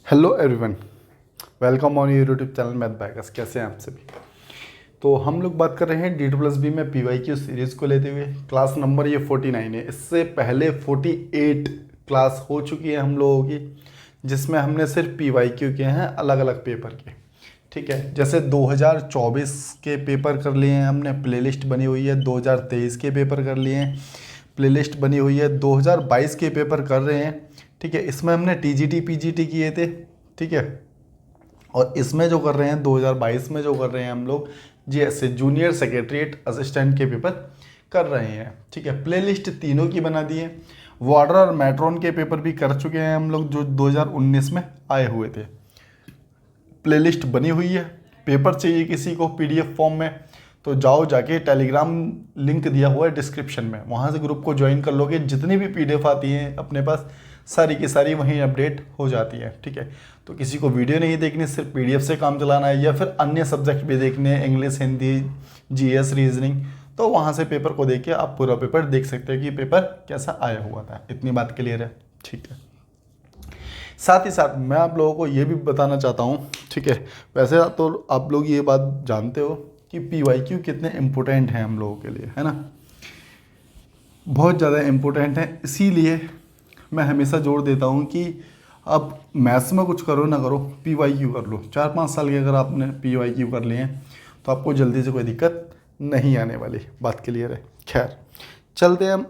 Hello everyone, welcome on YouTube channel math bakers. कैसे हैं आप सभी। तो हम लोग बात कर रहे हैं D+B में PYQ सीरीज़ को लेते हुए। क्लास नंबर ये 49 है। इससे पहले 48 क्लास हो चुकी है हम लोगों की, जिसमें हमने सिर्फ PYQ किए हैं अलग अलग पेपर के। ठीक है, जैसे 2024 के पेपर कर लिए हैं हमने, प्लेलिस्ट बनी हुई है। 2023 के पेपर कर लिए हैं, प्लेलिस्ट बनी हुई है। 2022 के पेपर कर रहे हैं। ठीक है, इसमें हमने TGT PGT किए थे। ठीक है, और इसमें जो कर रहे हैं 2022 में जो कर रहे हैं हम लोग GS जूनियर सेक्रेटरीट असिस्टेंट के पेपर कर रहे हैं। ठीक है, प्लेलिस्ट तीनों की बना दी है। वार्डर और मैट्रॉन के पेपर भी कर चुके हैं हम लोग, जो 2019 में आए हुए थे। प्लेलिस्ट बनी हुई है। पेपर चाहिए किसी को PDF फॉर्म में, तो जाओ जाके टेलीग्राम लिंक दिया हुआ है डिस्क्रिप्शन में, वहाँ से ग्रुप को ज्वाइन कर लोगे। जितनी भी PDF आती हैं अपने पास, सारी की सारी वहीं अपडेट हो जाती है। ठीक है, तो किसी को वीडियो नहीं देखनी, सिर्फ PDF से काम चलाना है, या फिर अन्य सब्जेक्ट भी देखने हैं, इंग्लिश, हिंदी, GS, रीजनिंग, तो वहाँ से पेपर को देख के आप पूरा पेपर देख सकते हैं कि पेपर कैसा आया हुआ था। इतनी बात क्लियर है। ठीक है, साथ ही साथ मैं आप लोगों को ये भी बताना चाहता हूँ। ठीक है, वैसे तो आप लोग ये बात जानते हो कि PYQ कितने इम्पोर्टेंट हैं हम लोगों के लिए, है ना। बहुत ज़्यादा इम्पोर्टेंट है, इसीलिए मैं हमेशा जोर देता हूँ कि अब मैथ्स में कुछ करो ना करो, PYQ कर लो। 4-5 साल के अगर आपने PYQ कर लिए हैं तो आपको जल्दी से कोई दिक्कत नहीं आने वाली। बात क्लियर है। खैर, चलते हैं हम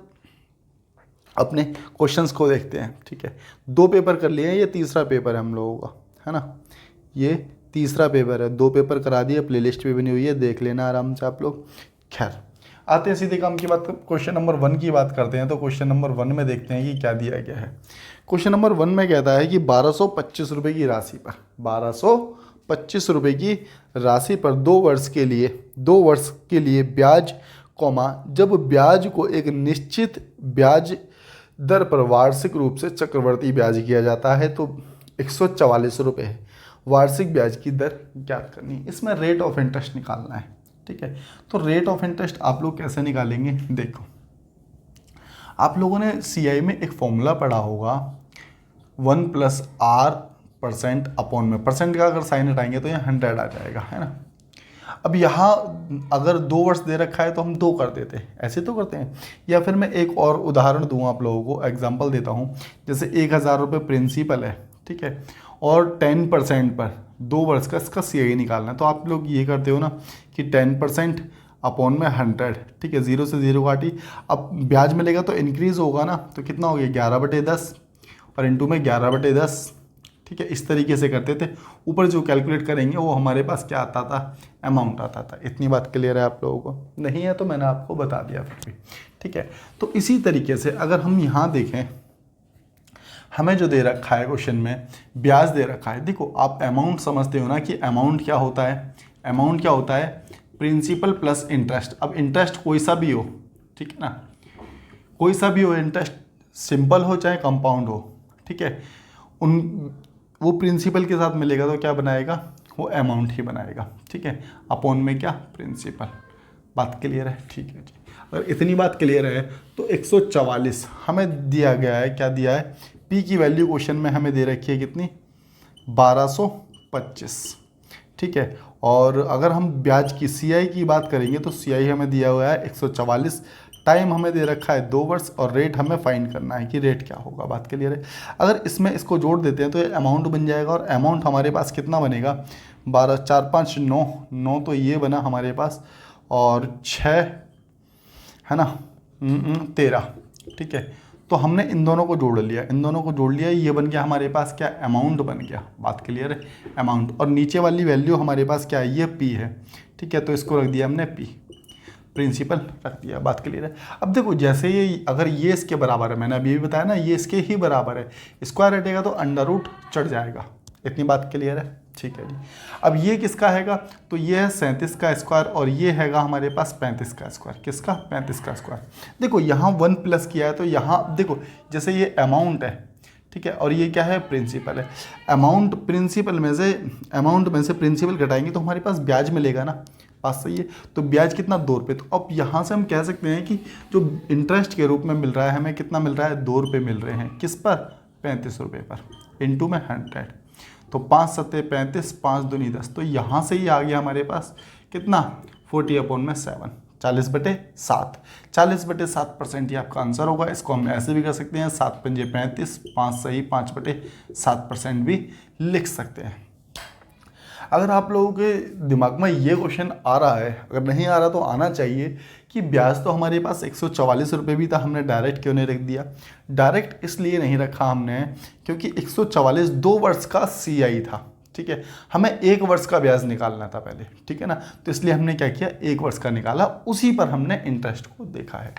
अपने क्वेश्चंस को देखते हैं। ठीक है, 2 पेपर कर लिए हैं, ये तीसरा पेपर है हम लोगों का, है ना। ये तीसरा पेपर है, 2 पेपर करा दिए, प्लेलिस्ट भी बनी हुई है, देख लेना आराम से आप लोग। खैर, आते हैं सीधे काम की बात। क्वेश्चन नंबर 1 की बात करते हैं। तो क्वेश्चन नंबर 1 में देखते हैं कि क्या दिया गया है। क्वेश्चन नंबर 1 में कहता है कि 1225 रुपये की राशि पर 1225 रुपये की राशि पर 2 वर्ष के लिए ब्याज जब ब्याज को एक निश्चित ब्याज दर पर वार्षिक रूप से चक्रवर्ती ब्याज किया जाता है तो 144 रुपये है। वार्षिक ब्याज की दर ज्ञात करनी है। इसमें रेट ऑफ इंटरेस्ट निकालना है। ठीक है, तो रेट ऑफ इंटरेस्ट आप लोग कैसे निकालेंगे, देखो। आप लोगों ने CI में एक फॉर्मूला पढ़ा होगा, 1+R% अपॉन में, परसेंट का अगर साइन हटाएंगे तो यहाँ 100 आ जाएगा, है ना। अब यहाँ अगर 2 वर्ष दे रखा है तो हम 2 कर देते हैं, ऐसे तो करते हैं। या फिर मैं एक और उदाहरण दूँ आप लोगों को, एग्जांपल देता हूँ। जैसे 1000 रुपये प्रिंसिपल है, ठीक है, और 10% पर 2 वर्ष का इसका CI निकालना है। तो आप लोग ये करते हो ना कि 10% अपॉन में 100, ठीक है, 0 से 0 काटी। अब ब्याज मिलेगा तो इंक्रीज़ होगा ना, तो कितना हो गया 11/10 और इंटू में 11/10। ठीक है, इस तरीके से करते थे। ऊपर जो कैलकुलेट करेंगे वो हमारे पास क्या आता था, अमाउंट आता था। इतनी बात क्लियर है आप लोगों को। नहीं है तो मैंने आपको बता दिया फिर भी। ठीक है, तो इसी तरीके से अगर हम यहाँ देखें, हमें जो दे रखा है क्वेश्चन में, ब्याज दे रखा है। देखो, आप अमाउंट समझते हो ना कि अमाउंट क्या होता है। अमाउंट क्या होता है, प्रिंसिपल प्लस इंटरेस्ट। अब इंटरेस्ट कोई सा भी हो, ठीक है ना, कोई सा भी हो इंटरेस्ट, सिंपल हो चाहे कंपाउंड हो, ठीक है, वो प्रिंसिपल के साथ मिलेगा तो क्या बनाएगा, वो अमाउंट ही बनाएगा। ठीक है, अपॉन में क्या, प्रिंसिपल। बात क्लियर है। ठीक है जी, अगर इतनी बात क्लियर है तो 144 हमें दिया गया है। क्या दिया है, P की वैल्यू क्वेश्चन में हमें दे रखी है कितनी, 1225। ठीक है, और अगर हम ब्याज की CI की बात करेंगे तो CI हमें दिया हुआ है 144। टाइम हमें दे रखा है 2 वर्ष, और रेट हमें फाइंड करना है कि रेट क्या होगा। बात क्लियर है। अगर इसमें इसको जोड़ देते हैं तो ये अमाउंट बन जाएगा, और अमाउंट हमारे पास कितना बनेगा, 12, 4, 5, 9 तो ये बना हमारे पास, और 6 है ना, 13। ठीक है, तो हमने इन दोनों को जोड़ लिया, इन दोनों को जोड़ लिया, ये बन गया हमारे पास क्या, अमाउंट बन गया। बात क्लियर है, अमाउंट। और नीचे वाली वैल्यू हमारे पास क्या है, ये P है। ठीक है, तो इसको रख दिया हमने P, प्रिंसिपल रख दिया। बात क्लियर है। अब देखो, जैसे ये अगर ये इसके बराबर है, मैंने अभी भी बताया ना, ये इसके ही बराबर है, स्क्वायर हटेगा तो अंडर रूट चढ़ जाएगा। इतनी बात क्लियर है। ठीक है जी, अब ये किसका हैगा, तो ये है 37 का स्क्वायर, और ये हैगा हमारे पास 35 का स्क्वायर। किसका, 35 का स्क्वायर। देखो यहाँ 1 प्लस किया है, तो यहाँ देखो, जैसे ये अमाउंट है, ठीक है, और ये क्या है, प्रिंसिपल है। अमाउंट में से प्रिंसिपल घटाएंगे तो हमारे पास ब्याज मिलेगा ना। बात सही है। तो ब्याज कितना, 2 रुपये। तो अब यहाँ से हम कह सकते हैं कि जो इंटरेस्ट के रूप में मिल रहा है हमें, कितना मिल रहा है, 2 रुपये मिल रहे हैं। किस पर, 35 रुपये पर, इंटू में 100। तो 5 सत्ते 35, 5 दूनी 10, तो यहाँ से ही आ गया हमारे पास कितना 40/7, 40/7, 40/7% ये आपका आंसर होगा। इसको हम ऐसे भी कर सकते हैं 7 पंजे 35, 5 सही 5/7% भी लिख सकते हैं। अगर आप लोगों के दिमाग में ये क्वेश्चन आ रहा है, अगर नहीं आ रहा तो आना चाहिए कि ब्याज तो हमारे पास 144 रुपये भी था, हमने डायरेक्ट क्यों नहीं रख दिया। डायरेक्ट इसलिए नहीं रखा हमने क्योंकि 144 2 वर्ष का CI था, ठीक है, हमें 1 वर्ष का ब्याज निकालना था पहले, ठीक है ना, तो इसलिए हमने क्या किया 1 वर्ष का निकाला, उसी पर हमने इंटरेस्ट को देखा है।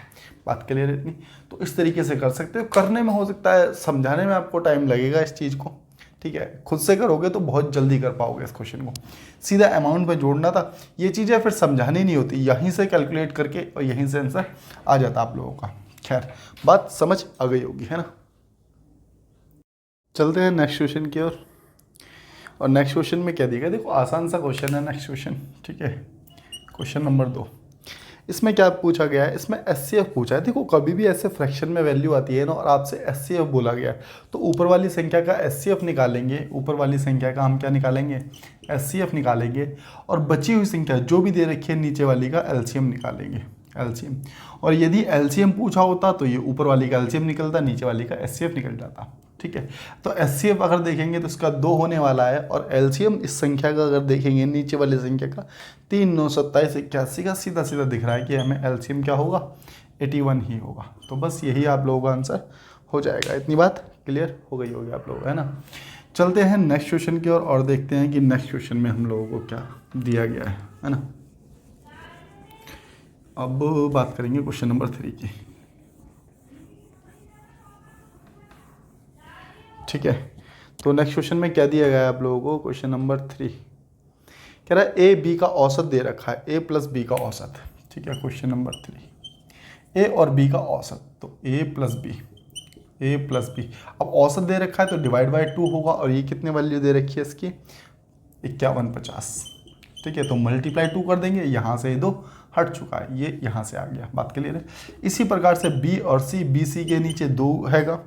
बात क्लियर है इतनी? तो इस तरीके से कर सकते हो। करने में हो सकता है समझाने में आपको टाइम लगेगा इस चीज़ को, ठीक है, खुद से करोगे तो बहुत जल्दी कर पाओगे इस क्वेश्चन को। सीधा अमाउंट में जोड़ना था, ये चीज़ें फिर समझानी नहीं होती, यहीं से कैलकुलेट करके और यहीं से आंसर आ जाता आप लोगों का। खैर बात समझ आ गई होगी, है ना। चलते हैं नेक्स्ट क्वेश्चन की ओर। और नेक्स्ट क्वेश्चन में क्या दिया, देखो आसान सा क्वेश्चन है नेक्स्ट क्वेश्चन, ठीक है, क्वेश्चन नंबर 2। इसमें क्या पूछा गया है, इसमें SCF पूछा है। देखो कभी भी ऐसे फ्रैक्शन में वैल्यू आती है ना और आपसे SCF बोला गया है, तो ऊपर वाली संख्या का SCF निकालेंगे, ऊपर वाली संख्या का हम क्या निकालेंगे SCF निकालेंगे, और बची हुई संख्या जो भी दे रखी है नीचे वाली का LCM निकालेंगे, LCM। और यदि LCM पूछा होता तो ये ऊपर वाली का LCM निकलता, नीचे वाली का SCF निकल जाता, ठीक है। तो SCF अगर देखेंगे तो इसका 2 होने वाला है, और LCM इस संख्या का अगर देखेंगे नीचे वाली संख्या का 3, 9, 27, 81 का सीधा सीधा दिख रहा है कि हमें LCM क्या होगा 81 ही होगा। तो बस यही आप लोगों का आंसर हो जाएगा। इतनी बात क्लियर हो गई होगी आप लोगों को, है ना। चलते हैं नेक्स्ट क्वेश्चन की ओर और देखते हैं कि नेक्स्ट क्वेश्चन में हम लोगों को क्या दिया गया है ना। अब बात करेंगे क्वेश्चन नंबर 3 की, ठीक है। तो नेक्स्ट क्वेश्चन में क्या दिया गया है आप लोगों को, क्वेश्चन नंबर 3 कह रहा है A B का औसत दे रखा है, A प्लस B का औसत, ठीक है। क्वेश्चन नंबर 3 A और B का औसत, तो A प्लस B। अब औसत दे रखा है तो डिवाइड बाय 2 होगा, और ये कितने वैल्यू दे रखी है इसकी 5150, ठीक है। तो मल्टीप्लाई 2 कर देंगे, यहाँ से 2 हट चुका है, ये यहाँ से आ गया। बात क्लियर है। इसी प्रकार से B और C, BC के नीचे 2 हैगा,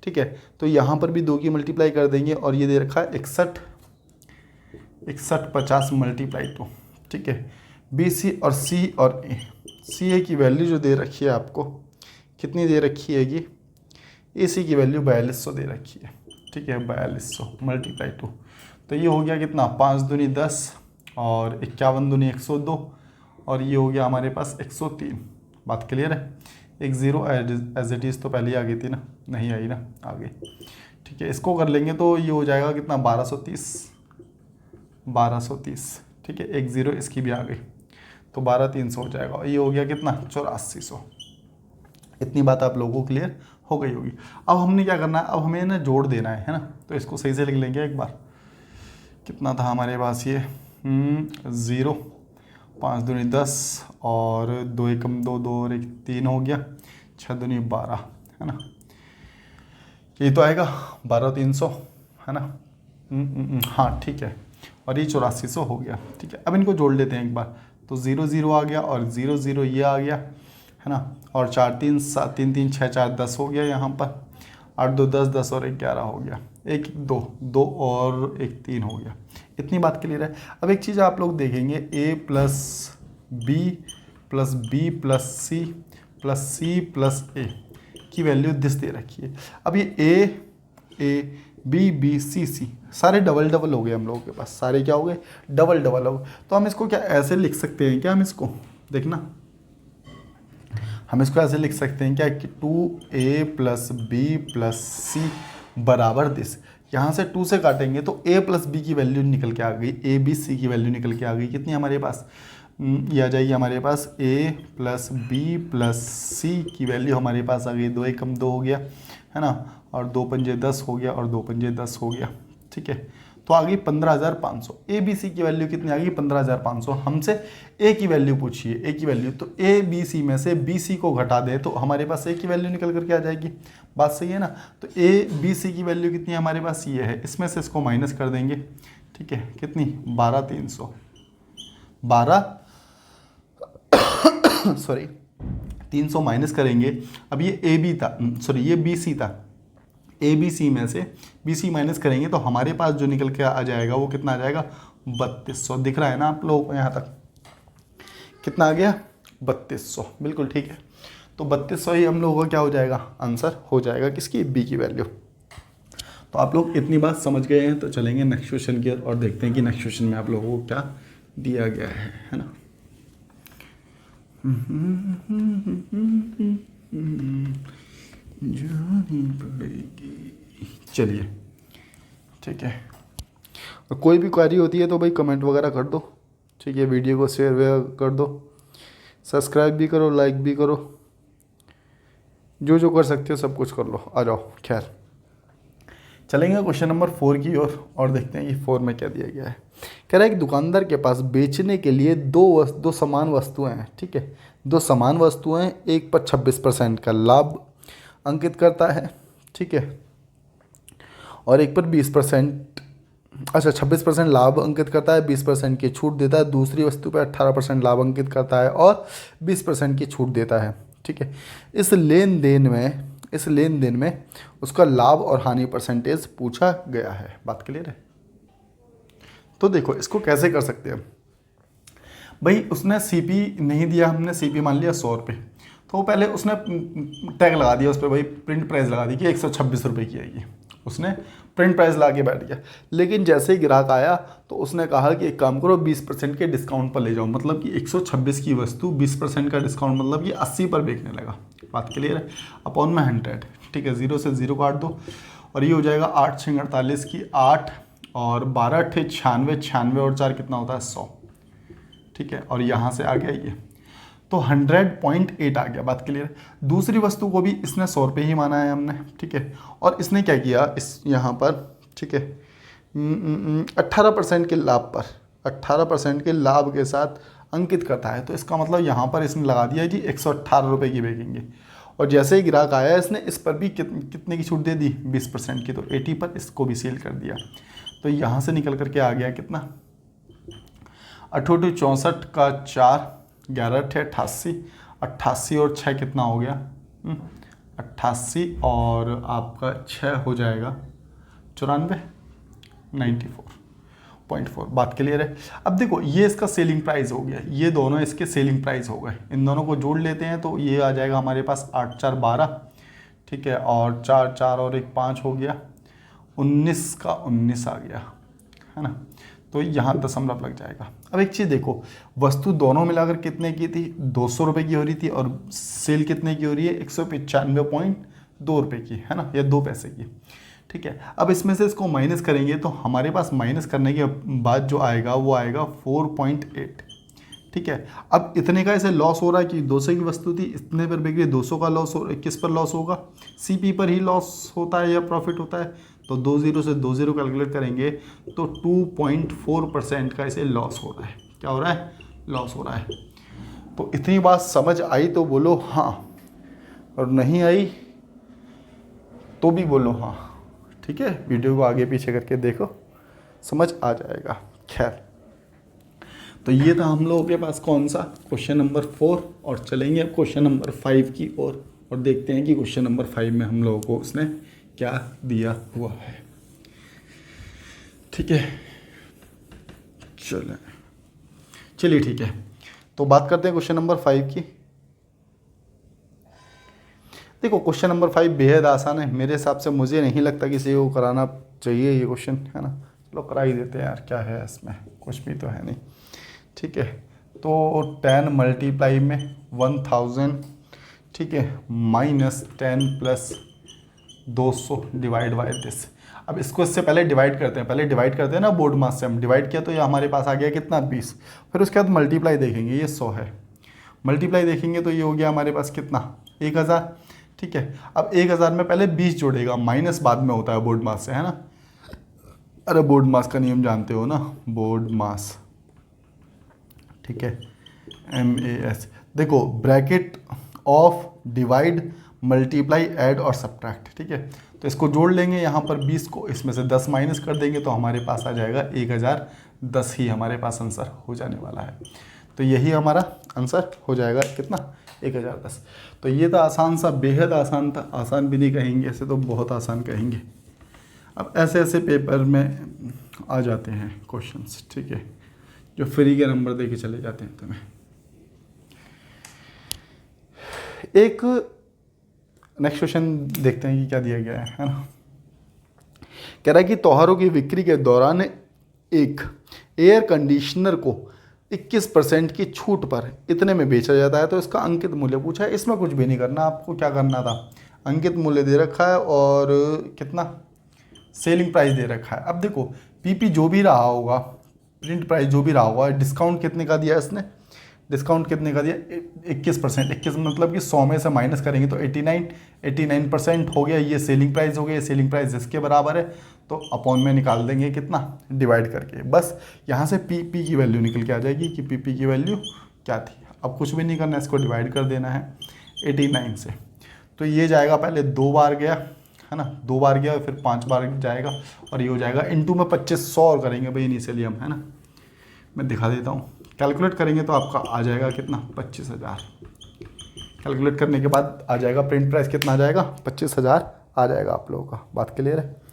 ठीक है, तो यहाँ पर भी 2 की मल्टीप्लाई कर देंगे, और ये दे रखा है 61 50 मल्टीप्लाई 2, ठीक है। BC और C और CA की वैल्यू जो दे रखी है आपको कितनी दे रखी हैगी, AC की वैल्यू 4200 दे रखी है, ठीक है, 4200 मल्टीप्लाई 2, तो ये हो गया कितना 5 दूनी 10 और 51 दूनी 102, और ये हो गया हमारे पास 103। बात क्लियर है। एक 0 एज इट इज़ तो पहले ही आ गई थी ना, नहीं आई ना, आ गई, ठीक है। इसको कर लेंगे तो ये हो जाएगा कितना 1230, ठीक है, एक 0 इसकी भी आ गई तो 12300 हो जाएगा, और ये हो गया कितना 8400। इतनी बात आप लोगों को क्लियर हो गई होगी। अब हमने क्या करना है, अब हमें ना जोड़ देना है ना, तो इसको सही से लिख लेंगे एक बार। कितना था हमारे पास ये 0, 5 दूनी 10 और 2 एकम 2, 2 और 1 3 हो गया, 6 दूनी 12, है ना, ये तो आएगा 12300, है ना। हाँ ठीक है, और ये 8400 हो गया, ठीक है। अब इनको जोड़ लेते हैं एक बार, तो 0 0 आ गया और 0 0 ये आ गया, है ना, और 4 3 7 3 3 6 4 10 हो गया, यहाँ पर 8 2 10 10 और 1 11 हो गया, 1 2 2 और 1 3 हो गया। इतनी बात क्लियर है। अब एक चीज़ आप लोग देखेंगे A plus B plus B plus C plus C plus A की वैल्यू दिस दे रखी है। अब ये A B B C C सारे डबल डबल हो गए हम लोगों के पास, सारे क्या हो गए डबल डबल हो गए। तो हम इसको क्या ऐसे लिख सकते हैं क्या, हम इसको देखना, हम इसको ऐसे लिख सकते हैं क्या कि 2A plus B plus C बराबर दिस। यहाँ से 2 से काटेंगे तो A प्लस B की वैल्यू निकल के आ गई, A B C की वैल्यू निकल के आ गई, कितनी हमारे पास ये आ जाएगी हमारे पास A plus B plus C की वैल्यू हमारे पास आ गई, 2 एकम 2 हो गया, है ना, और 2 पंजे 10 हो गया और 2 पंजे 10 हो गया, ठीक है। तो आ गई 15500। ए बी सी की वैल्यू कितनी आ गई 15500। हमसे ए की वैल्यू पूछिए, ए की वैल्यू, तो ए बी सी में से बी सी को घटा दे तो हमारे पास ए की वैल्यू निकल करके आ जाएगी। बात सही है ना। तो ए बी सी की वैल्यू कितनी है हमारे पास, ये है, इसमें से इसको माइनस कर देंगे, ठीक है, कितनी 12300, 300 माइनस करेंगे। अब ये ए बी था, सॉरी ये बी सी था, ABC में से BC माइनस करेंगे तो हमारे पास जो निकल के आ जाएगा वो कितना आ जाएगा 3200। दिख रहा है ना आप लोगों को यहाँ तक, कितना आ गया 3200, बिल्कुल ठीक है। तो 3200 ही हम लोगों का क्या हो जाएगा, आंसर हो जाएगा किसकी, बी की वैल्यू। तो आप लोग इतनी बात समझ गए हैं, तो चलेंगे नेक्स्ट क्वेश्चन की और देखते हैं कि नेक्स्ट क्वेश्चन में आप लोगों को क्या दिया गया है ना। जानी पड़ेगी, चलिए ठीक है। और कोई भी क्वेरी होती है तो भाई कमेंट वगैरह कर दो, ठीक है। वीडियो को शेयर वगैरह कर दो, सब्सक्राइब भी करो, लाइक भी करो, जो जो कर सकते हो सब कुछ कर लो। आ जाओ, खैर चलेंगे क्वेश्चन नंबर 4 की ओर और देखते हैं कि 4 में क्या दिया गया है। कह रहा है एक दुकानदार के पास बेचने के लिए दो समान वस्तुएं हैं, ठीक है। दो समान वस्तुएं, एक पर 26% का लाभ अंकित करता है, ठीक है, और एक पर 20%, अच्छा 26% लाभ अंकित करता है, 20% की छूट देता है। दूसरी वस्तु पर 18% लाभ अंकित करता है और 20% की छूट देता है, ठीक है। इस लेन देन में उसका लाभ और हानि परसेंटेज पूछा गया है। बात क्लियर है। तो देखो इसको कैसे कर सकते हैं भाई, उसने सीपी नहीं दिया, हमने सीपी मान लिया 100 रुपये, तो पहले उसने टैग लगा दिया उस पर भाई, प्रिंट प्राइस लगा दी कि 126 रुपये की आएगी, उसने प्रिंट प्राइस ला के बैठ गया। लेकिन जैसे ही ग्राहक आया तो उसने कहा कि एक काम करो 20% के डिस्काउंट पर ले जाओ, मतलब कि 126 की वस्तु 20% का डिस्काउंट मतलब कि 80 पर बेचने लगा। बात क्लियर है। अपॉन में 100, ठीक है, 0 से 0 काट दो और ये हो जाएगा 8 6 48 की 8 और 12 8 96, 96 और 4 कितना होता है 100, ठीक है। और यहाँ से आ गया ये, तो 100.8 आ गया। बात क्लियर है। दूसरी वस्तु को भी इसने 100 रुपये ही माना है हमने, ठीक है। और इसने क्या किया, इस यहाँ पर, ठीक है, 18% के लाभ पर, 18% के लाभ के साथ अंकित करता है। तो इसका मतलब यहाँ पर इसने लगा दिया जी 118 रुपये की बेचेंगे। और जैसे ही ग्राहक आया इसने इस पर भी कितने की छूट दे दी, 20% की, तो 80 पर इसको भी सेल कर दिया। तो यहाँ से निकल करके आ गया कितना, 8 64 का 4, 11 88, 88 और 6 कितना हो गया, 88 और आपका 6 हो जाएगा 94, 94.4। बात क्लियर है। अब देखो ये इसका सेलिंग प्राइस हो गया, ये दोनों इसके सेलिंग प्राइस हो गए। इन दोनों को जोड़ लेते हैं तो ये आ जाएगा हमारे पास 8 4 12, ठीक है, और 4 4 और 1 5 हो गया, 19 का 19 आ गया, है ना। तो यहाँ दशमलव लग जाएगा। अब एक चीज़ देखो, वस्तु दोनों मिलाकर कितने की थी, 200 रुपये की हो रही थी, और सेल कितने की हो रही है, 195.2 रुपये की, है ना, या 2 पैसे की, ठीक है। अब इसमें से इसको माइनस करेंगे तो हमारे पास माइनस करने के बाद जो आएगा वो आएगा 4.8, ठीक है। अब इतने का इसे लॉस हो रहा है कि 200 की वस्तु थी, इतने पर बिक रही, 200 का लॉस हो, किस पर लॉस होगा, सीपी पर ही लॉस होता है या प्रॉफिट होता है। तो 20 से 20 कैलकुलेट करेंगे तो 2.4% का इसे लॉस हो रहा है। क्या हो रहा है, लॉस हो रहा है। तो इतनी बात समझ आई तो बोलो हाँ, और नहीं आई तो भी बोलो हाँ, ठीक है। वीडियो को आगे पीछे करके देखो, समझ आ जाएगा। खैर, तो ये था हम लोगों के पास कौन सा, क्वेश्चन नंबर 4। और चलेंगे अब क्वेश्चन नंबर 5 की ओर और देखते हैं कि क्वेश्चन नंबर 5 में हम लोगों को उसने क्या दिया हुआ है, ठीक है। चलिए ठीक है, तो बात करते हैं क्वेश्चन नंबर 5 की। देखो क्वेश्चन नंबर 5 बेहद आसान है मेरे हिसाब से, मुझे नहीं लगता किसी को कराना चाहिए ये क्वेश्चन, है ना। चलो करा ही देते हैं यार, क्या है इसमें, कुछ भी तो है नहीं, ठीक है। तो 10 मल्टीप्लाई में 1000, ठीक है, minus 10 plus 200 divide by this. अब इसको इससे पहले डिवाइड करते हैं, ना बोर्ड मास से हम डिवाइड किया तो ये हमारे पास आ गया कितना 20। फिर उसके बाद मल्टीप्लाई देखेंगे, ये 100 है, मल्टीप्लाई देखेंगे तो ये हो गया हमारे पास कितना 1000, ठीक है। अब 1000 में पहले 20 जोड़ेगा, माइनस बाद में होता है बोर्ड मास से, है ना। अरे बोर्ड मास का नियम जानते हो ना, बोर्ड मास, ठीक है, MAS। देखो bracket of divide multiply add और सब्ट्रैक्ट, ठीक है। तो इसको जोड़ लेंगे यहाँ पर 20 को, इसमें से 10 माइनस कर देंगे तो हमारे पास आ जाएगा 1010 ही हमारे पास आंसर हो जाने वाला है। तो यही हमारा आंसर हो जाएगा कितना, 1010। तो ये था आसान सा, बेहद आसान था, आसान भी नहीं कहेंगे ऐसे तो बहुत आसान कहेंगे। अब ऐसे ऐसे पेपर में आ जाते हैं क्वेश्चंस, ठीक है, जो फ्री के नंबर दे के चले जाते हैं तुम्हें। एक नेक्स्ट क्वेश्चन देखते हैं कि क्या दिया गया है ना। कह रहा है कि त्योहारों की बिक्री के दौरान एक एयर कंडीशनर को 21% की छूट पर इतने में बेचा जाता है, तो इसका अंकित मूल्य पूछा है। इसमें कुछ भी नहीं करना, आपको क्या करना था, अंकित मूल्य दे रखा है और कितना सेलिंग प्राइस दे रखा है। अब देखो पीपी जो भी रहा होगा, प्रिंट प्राइस जो भी रहा होगा, डिस्काउंट कितने का दिया इसने, डिस्काउंट कितने का दिया, 21%। 21 मतलब कि 100 में से माइनस करेंगे तो 89% हो गया, ये सेलिंग प्राइस हो गया, ये सेलिंग प्राइस इसके बराबर है, तो अपॉन में निकाल देंगे कितना, डिवाइड करके। बस यहाँ से पी की वैल्यू निकल के आ जाएगी कि पी की वैल्यू क्या थी। अब कुछ भी नहीं करना, इसको डिवाइड कर देना है 89 से। तो ये जाएगा, पहले 2 बार गया है ना, 2 बार गया, फिर 5 बार जाएगा, और ये हो जाएगा इंटू में 2500 और करेंगे भाई इनिशियली हम, है ना। मैं दिखा देता हूँ, कैलकुलेट करेंगे तो आपका आ जाएगा कितना, 25,000। कैलकुलेट करने के बाद आ जाएगा प्रिंट प्राइस कितना आ जाएगा, 25,000 आ जाएगा आप लोगों का। बात क्लियर है।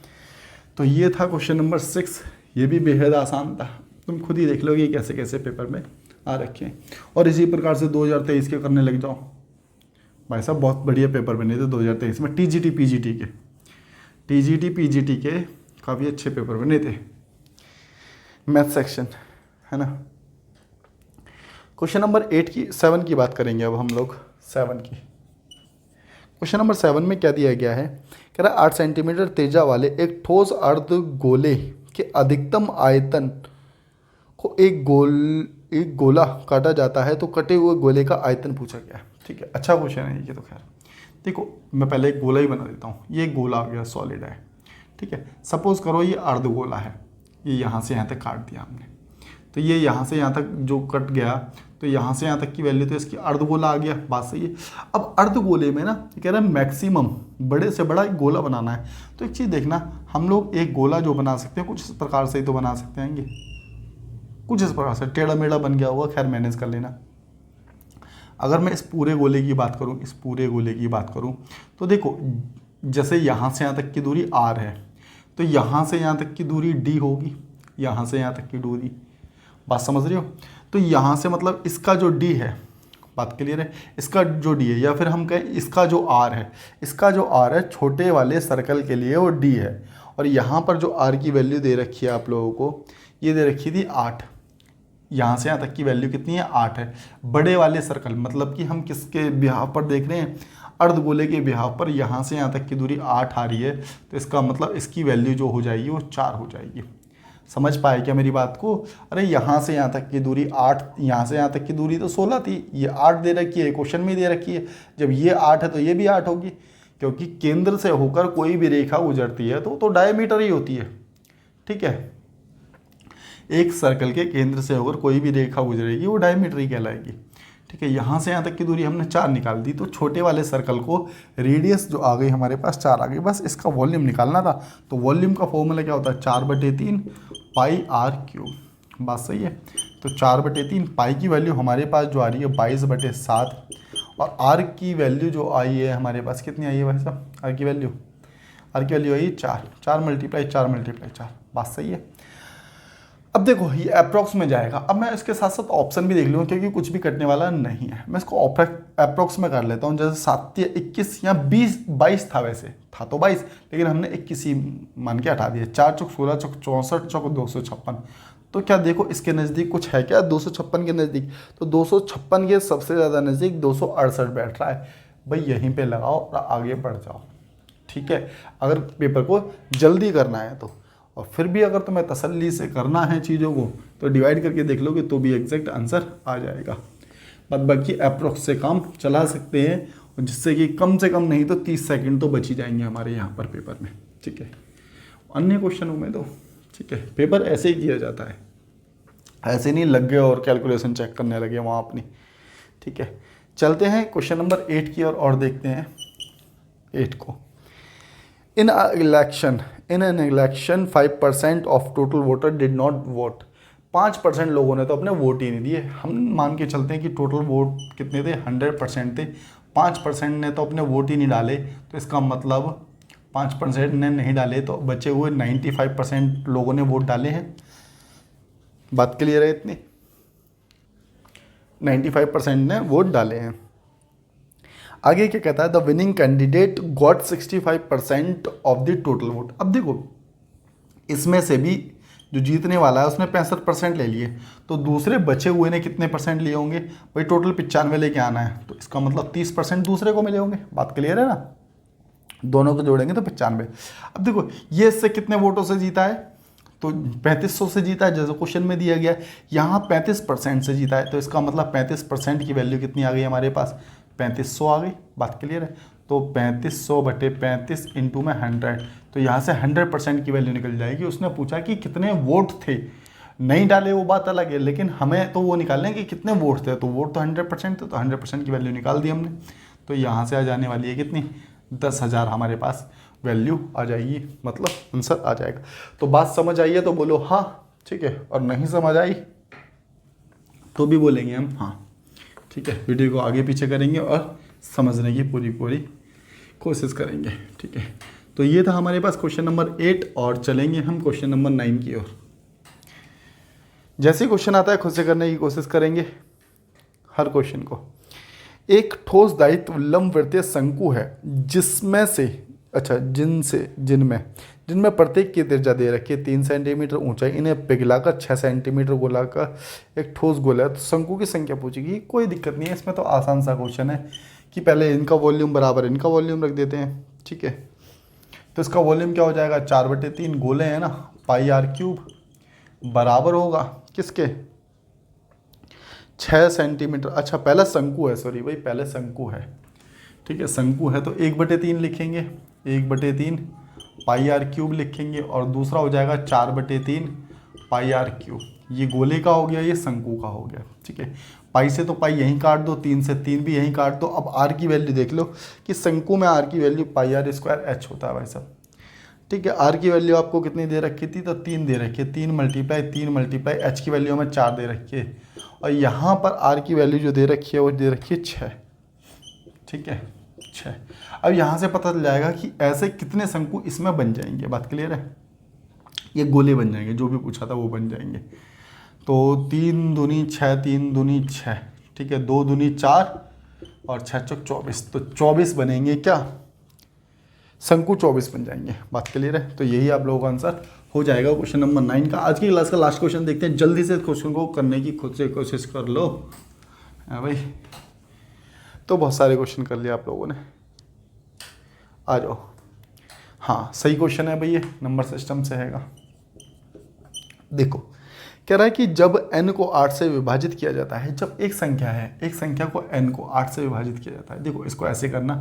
तो ये था क्वेश्चन नंबर 6, ये भी बेहद आसान था, तुम खुद ही देख लोगे कैसे कैसे पेपर में आ रखे हैं। और इसी प्रकार से 2023 के करने लग जाओ भाई साहब, बहुत बढ़िया पेपर बने थे 2023 में, टीजीटी पीजीटी के काफ़ी अच्छे पेपर बने थे, मैथ सेक्शन, है ना। क्वेश्चन नंबर 7 की बात करेंगे अब हम लोग, 7 की। क्वेश्चन नंबर 7 में क्या दिया गया है, कह रहा 8 सेंटीमीटर त्रिज्या वाले एक ठोस अर्ध गोले के अधिकतम आयतन को एक गोला काटा जाता है, तो कटे हुए गोले का आयतन पूछा गया है। ठीक है, अच्छा क्वेश्चन है ये तो। खैर देखो, मैं पहले एक गोला ही बना देता हूँ। ये गोला आ गया, सॉलिड है, ठीक है। सपोज करो ये अर्ध गोला है, ये यहाँ से यहाँ तक काट दिया हमने, तो ये यहाँ से यहाँ तक जो कट गया, तो यहाँ से यहाँ तक की वैल्यू तो इसकी अर्धगोला आ गया। बात सही है। अब अर्धगोले में ना कह रहा है मैक्सिमम बड़े से बड़ा एक गोला बनाना है। तो एक चीज़ देखना, हम लोग एक गोला जो बना सकते हैं कुछ इस प्रकार से ही तो बना सकते हैं, कुछ इस प्रकार से टेढ़ा मेढ़ा बन गया होगा, खैर मैनेज कर लेना। अगर मैं इस पूरे गोले की बात करूँ, तो देखो जैसे यहाँ से यहाँ तक की दूरी r है, तो यहाँ से यहाँ तक की दूरी d होगी, यहाँ से यहाँ तक की दूरी, बात समझ रहे हो। तो यहाँ से मतलब इसका जो d है, बात क्लियर है, इसका जो d है, या फिर हम कहें इसका जो r है, छोटे वाले सर्कल के लिए वो d है। और यहाँ पर जो r की वैल्यू दे रखी है आप लोगों को, ये दे रखी थी 8, यहाँ से यहाँ तक की वैल्यू कितनी है, 8 है। बड़े वाले सर्कल मतलब कि हम किसके बिहाव पर देख रहे हैं, अर्धगोले के बिहाव पर यहाँ से यहाँ तक की दूरी 8 आ रही है, तो इसका मतलब इसकी वैल्यू जो हो जाएगी वो 4 हो जाएगी। समझ पाए क्या मेरी बात को। अरे यहाँ से यहाँ तक की दूरी 8, यहाँ से यहाँ तक की दूरी तो 16 थी, ये 8 दे रखी है, क्वेश्चन में दे रखी है। जब ये 8 है तो ये भी 8 होगी, क्योंकि केंद्र से होकर कोई भी रेखा गुजरती है तो डायमीटर ही होती है। ठीक है, एक सर्कल के केंद्र से होकर कोई भी रेखा गुजरेगी वो डायमीटर ही कहलाएगी। ठीक है, यहाँ से यहाँ तक की दूरी हमने 4 निकाल दी, तो छोटे वाले सर्कल को रेडियस जो आ गई हमारे पास 4 आ गई, बस इसका वॉल्यूम निकालना था। तो वॉल्यूम का फॉर्मूला क्या होता है, 4/3 पाई आर क्यूब। बात सही है। तो 4/3 पाई की वैल्यू हमारे पास जो आ रही है 22/7, और आर की वैल्यू जो आई है हमारे पास कितनी आई है भाई साहब, आर की वैल्यू आई 4, 4 × 4 बात सही है। अब देखो ये अप्रॉक्स में जाएगा। अब मैं इसके साथ साथ ऑप्शन भी देख लूँगा, क्योंकि कुछ भी कटने वाला नहीं है। मैं इसको अप्रॉक्स में कर लेता हूँ। जैसे 7 या 21 या 22 था, वैसे था तो 22, लेकिन हमने 21 ही मान के हटा दिया। 4 × 16 × 64 × 256। तो क्या देखो इसके नज़दीक कुछ है क्या, 256 के नज़दीक, तो 256 के सबसे ज़्यादा नज़दीक 268 बैठ रहा है। भाई यहीं पर लगाओ और आगे बढ़ जाओ। ठीक है, अगर पेपर को जल्दी करना है तो। और फिर भी अगर तुम्हें तसल्ली से करना है चीज़ों को तो डिवाइड करके देख लोगे तो भी एग्जैक्ट आंसर आ जाएगा। बाद बाकी अप्रोक्स से काम चला सकते हैं, और जिससे कि कम से कम नहीं तो 30 सेकंड तो बच ही जाएंगे हमारे यहाँ पर पेपर में। ठीक है, अन्य क्वेश्चनों में तो ठीक है पेपर ऐसे ही किया जाता है, ऐसे नहीं लग गए और कैलकुलेशन चेक करने लगे वहाँ अपनी। ठीक है, चलते हैं क्वेश्चन नंबर 8 की और देखते हैं 8 को। In an election, 5% of total voter did not vote. 5% लोगों ने तो अपने वोट ही नहीं दिए। हम मान के चलते हैं कि टोटल वोट कितने थे, 100% थे, 5% ने तो अपने वोट ही नहीं डाले, तो इसका मतलब 5% ने नहीं डाले तो बचे हुए 95% लोगों ने वोट डाले हैं। बात क्लियर है इतनी? 95% ने वोट डाले हैं। आगे क्या कहता है, the winning candidate got 65% of the total vote. अब देखो इसमें से भी जो जीतने वाला है उसने 65% ले लिए, तो दूसरे बचे हुए ने कितने परसेंट लिए होंगे भाई? टोटल 95 लेके आना है, तो इसका मतलब 30% दूसरे को मिले होंगे। बात क्लियर है ना? दोनों को जोड़ेंगे तो 95। अब देखो ये इससे कितने वोटों से जीता है, तो 3500 से जीता है जैसे क्वेश्चन में दिया गया है। यहाँ 35% से जीता है, तो इसका मतलब 35% की वैल्यू कितनी आ गई हमारे पास? 3500 आ गई। बात क्लियर है? तो 3500 बटे 35 इंटू में 100, तो यहाँ से 100% की वैल्यू निकल जाएगी। उसने पूछा कि कितने वोट थे, नहीं डाले वो बात अलग है, लेकिन हमें तो वो निकालना है कि कितने वोट थे। तो वोट तो 100% थे, तो 100% की वैल्यू निकाल दी हमने। तो यहाँ से आ जाने वाली है कितनी? 10,000 हमारे पास वैल्यू आ जाएगी, मतलब आंसर आ जाएगा। तो बात समझ आई है तो बोलो हाँ, ठीक है, और नहीं समझ आई तो भी बोलेंगे हम हाँ, ठीक है। वीडियो को आगे पीछे करेंगे और समझने की पूरी कोशिश करेंगे, ठीक है। तो ये था हमारे पास क्वेश्चन नंबर 8, और चलेंगे हम क्वेश्चन नंबर 9 की ओर। जैसे क्वेश्चन आता है खुद से करने की कोशिश करेंगे हर क्वेश्चन को। एक ठोस दायित्व लंबवृत्तीय शंकु है जिसमें से जिनमें प्रत्येक की त्रिज्या दे रखी है 3 सेंटीमीटर ऊंचाई, इन्हें पिघलाकर 6 सेंटीमीटर गोला का एक ठोस गोला है, तो शंकु की संख्या पूछेगी। कोई दिक्कत नहीं है इसमें, तो आसान सा क्वेश्चन है कि पहले इनका वॉल्यूम बराबर इनका वॉल्यूम रख देते हैं, ठीक है। तो इसका वॉल्यूम क्या हो जाएगा? 4/3 गोले हैं ना, πr³ बराबर होगा किसके? 6 सेंटीमीटर। अच्छा पहला शंकु है, सॉरी भाई, पहले शंकु है, ठीक है। शंकु है तो 1/3 लिखेंगे, 1/3 πr³ लिखेंगे, और दूसरा हो जाएगा 4/3 πr³। ये गोले का हो गया, ये शंकु का हो गया, ठीक है। पाई से तो पाई यहीं काट दो, 3 से 3 भी यहीं काट दो। अब आर की वैल्यू देख लो कि शंकु में आर की वैल्यू πr² होता है भाई साहब, ठीक है। आर की वैल्यू आपको कितनी दे रखी थी? तो 3 दे रखी है, 3 × एच की वैल्यू हमें 4 दे रखी है, और यहाँ पर आर की वैल्यू जो दे रखी है वो दे रखी है 6, ठीक है, 6। अब यहाँ से पता चल जाएगा कि ऐसे कितने शंकु इसमें बन जाएंगे। बात क्लियर है? ये गोले बन जाएंगे, जो भी पूछा था वो बन जाएंगे। तो 3 दूनी 6, 3 दूनी 6, ठीक है, 2 दूनी 4 और 6 चौक 24, तो 24 बनेंगे क्या? शंकु 24 बन जाएंगे। बात क्लियर है? तो यही आप लोगों का आंसर हो जाएगा क्वेश्चन नंबर 9 का। आज की क्लास का लास्ट क्वेश्चन देखते हैं, जल्दी से क्वेश्चन को करने की खुद से कोशिश कर लो भाई। तो बहुत सारे क्वेश्चन कर लिए आप लोगों ने, आ जाओ। हाँ सही क्वेश्चन है भाई, ये नंबर सिस्टम से हैगा। देखो कह रहा है कि जब n को 8 से विभाजित किया जाता है, जब एक संख्या है, एक संख्या को n को 8 से विभाजित किया जाता है। देखो इसको ऐसे करना,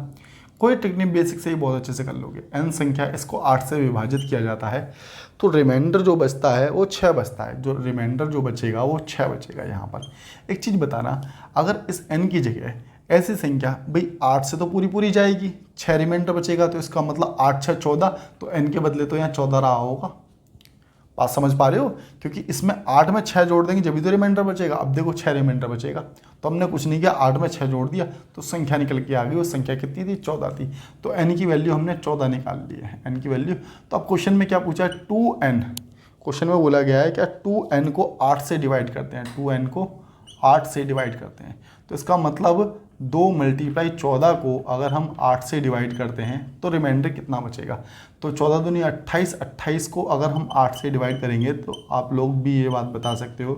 कोई टेक्निक बेसिक से ही बहुत अच्छे से कर लोगे। n संख्या इसको 8 से विभाजित किया जाता है, तो रिमाइंडर जो बचता है वो 6 बचता है। जो रिमाइंडर जो बचेगा वो 6 बचेगा। यहाँ पर एक चीज़ बताना, अगर इस n की जगह ऐसी संख्या भाई 8 से तो पूरी जाएगी, 6 रिमाइंडर बचेगा, तो इसका मतलब 8 6 14, तो n के बदले तो यहाँ 14 रहा होगा। बात समझ पा रहे हो? क्योंकि इसमें 8 में 6 जोड़ देंगे जब भी तो रिमाइंडर बचेगा। अब देखो 6 रिमाइंडर बचेगा, तो हमने कुछ नहीं किया, 8 में 6 जोड़ दिया तो संख्या निकल के आ गई। वो संख्या कितनी थी? 14 थी। तो n की वैल्यू हमने 14 निकाल ली है, n की वैल्यू। तो अब क्वेश्चन में क्या पूछा है? 2n। क्वेश्चन में बोला गया है क्या 2n को 8 से डिवाइड करते हैं, 2n को 8 से डिवाइड करते हैं। तो इसका मतलब 2 × 14 को अगर हम 8 से डिवाइड करते हैं तो रिमाइंडर कितना बचेगा? तो 14 दूनी 28, 28 को अगर हम 8 से डिवाइड करेंगे तो आप लोग भी ये बात बता सकते हो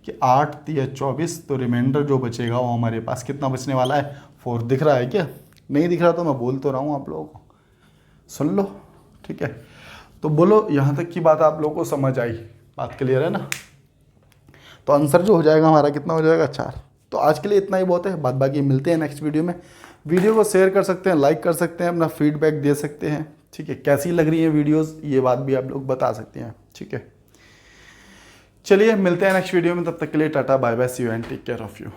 कि 8 × 24, तो रिमाइंडर जो बचेगा वो हमारे पास कितना बचने वाला है? 4। दिख रहा है क्या? नहीं दिख रहा तो मैं बोल तो रहा हूँ, आप लोगों को सुन लो, ठीक है। तो बोलो यहाँ तक की बात आप लोगों को समझ आई? बात क्लियर है ना? तो आंसर जो हो जाएगा हमारा कितना हो जाएगा? 4। तो आज के लिए इतना ही बहुत है, बाद बाकी मिलते हैं नेक्स्ट वीडियो में। वीडियो को शेयर कर सकते हैं, लाइक कर सकते हैं, अपना फीडबैक दे सकते हैं, ठीक है। कैसी लग रही है वीडियोस ये बात भी आप लोग बता सकते हैं, ठीक है। चलिए मिलते हैं नेक्स्ट वीडियो में, तब तक के लिए tata bye bye, see you and take care of you.